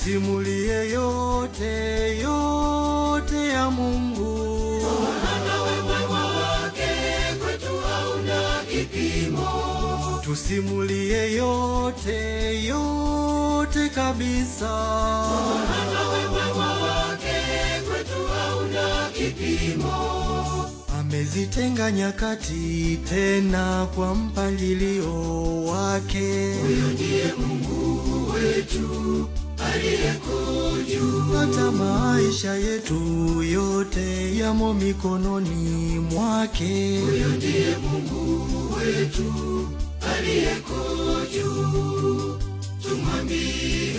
Tusimulie yote yote ya Mungu. Maana wema wake kwetu hauna kipimo. Tusimulie yote yote kabisa. Maana wema wake kwetu hauna kipimo. Amezitenga nyakati tena kwa mpangilio wake. Huyo ndiye Mungu wetu aliyeko juu. Hata maisha yetu yote yamo mikononi mwake. Huyo ndiye Mungu wetu aliyeko juu. Tumwambie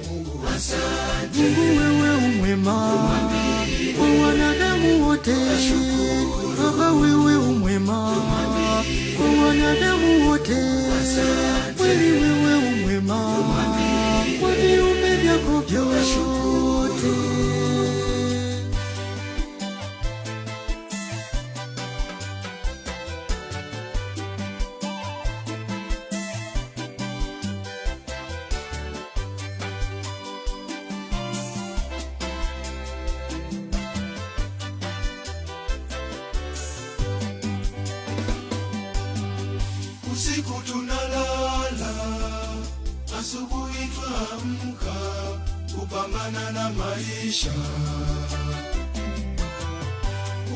Mungu asante. Mungu wewe umwema kwa wanadamu wote. Baba wewe umwema kwa wanadamu wote. Kweli wewe umwema kwa viumbe vyako vyote. Usiku tunalala, asubuhi twaamka kupambana na maisha.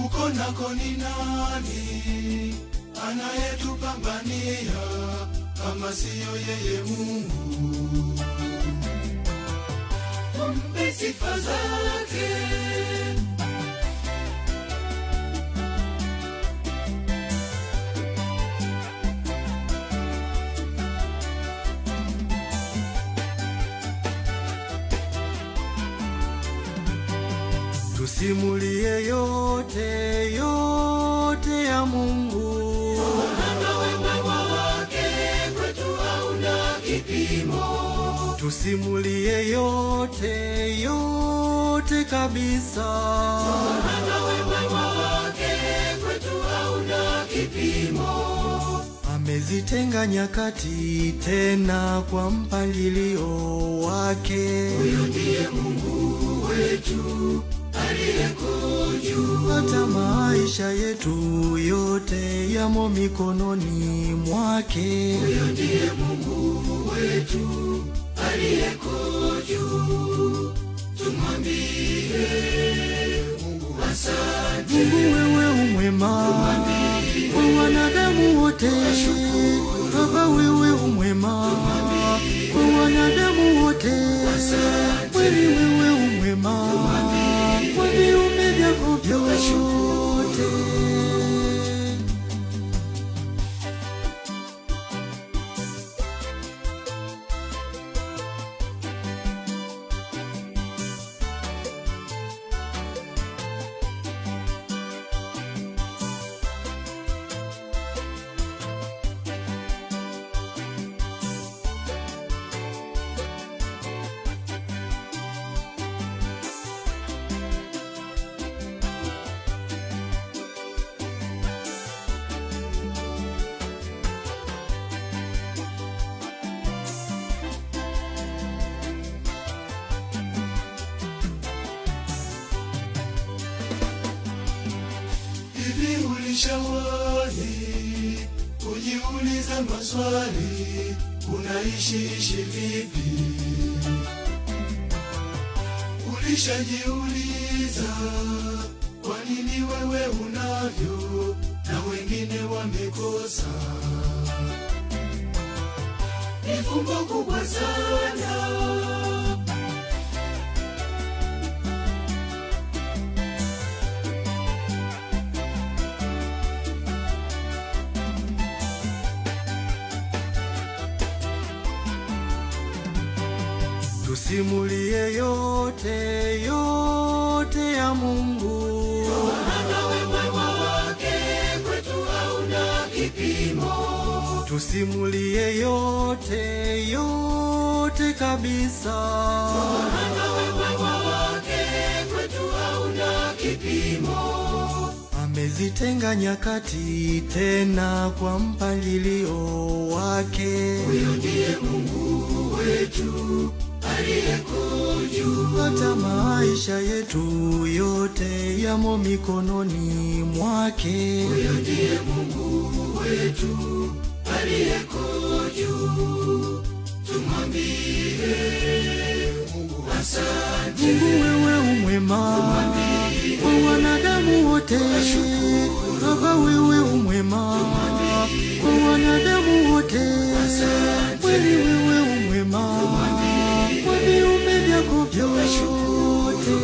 Uko nako ni nani anayetupambania kama siyo yeye Mungu? Tumpe sifa zake. Tusimulie yote yote ya Mungu. Maana wema wake kwetu hauna kipimo. Tusimulie yote yote kabisa. Maana wema wake kwetu hauna kipimo. Amezitenga nyakati tena kwa mpangilio wake. Huyo ndiye Mungu wetu aliyeko juu. Hata maisha yetu yote yamo mikononi mwake. Huyo ndiye Mungu wetu aliyeko juu. Tumwambie Mungu asante. Mungu wewe umwema kwa wanadamu wote. Baba wewe umwema kwa wanadamu wote. Kweli wewe umwema kwa viumbe vyako vyote. Hivi ulishawahi kujiuliza maswali, unaishi vipi? Ulishajiuliza kwa nini wewe unavyo na wengine wamekosa? Ni fumbo kubwa sana. Tusimulie yote yote ya Mungu. Maana wema wake kwetu hauna kipimo. Tusimulie yote yote kabisa. Maana wema wake kwetu hauna kipimo. Amezitenga nyakati tena kwa mpangilio wake. Huyo ndiye Mungu wetu aliyeko juu. Hata maisha yetu yote yamo mikononi mwake. Huyo ndiye Mungu wetu aliyeko juu. Tumwambie Mungu asante. Mungu wewe umwema kwa wanadamu wote. Baba wewe umwema kwa wanadamu wote. Kweli wewe umwema kwa viumbe vyako vyote.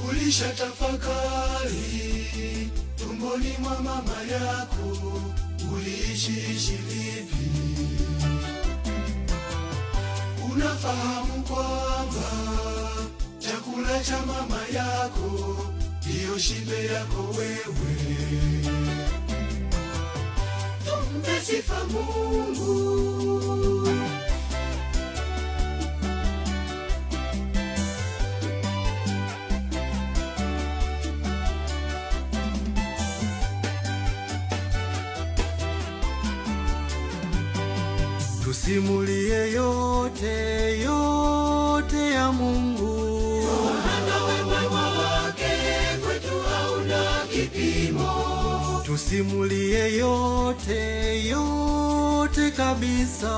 Ulisha tafakari tumboni mwa mama yako, uliishi vipi? Unafahamu kwamba chakula cha mama yako ndiyo shibe yako wewe. Tumpe sifa Mungu. Tusimulie yote yote ya Mungu. Maana wema wake kwetu hauna kipimo. Tusimulie yote yote kabisa.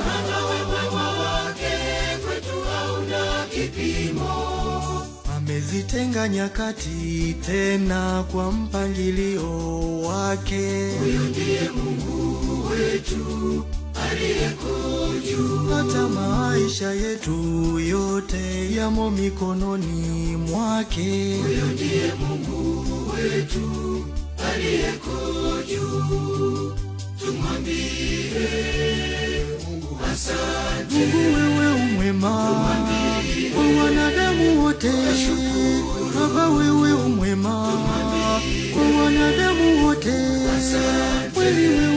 Maana wema wake kwetu hauna kipimo. Amezitenga nyakati tena kwa mpangilio wake. Huyo ndiye Mungu wetu aliyeko juu. Hata maisha yetu yote yamo mikononi mwake. Huyo ndiye Mungu wetu aliyeko juu. Tumwambie Mungu asante. Mungu wewe umwema kwa wanadamu wote. Baba wewe umwema kwa wanadamu wote. Kweli wewe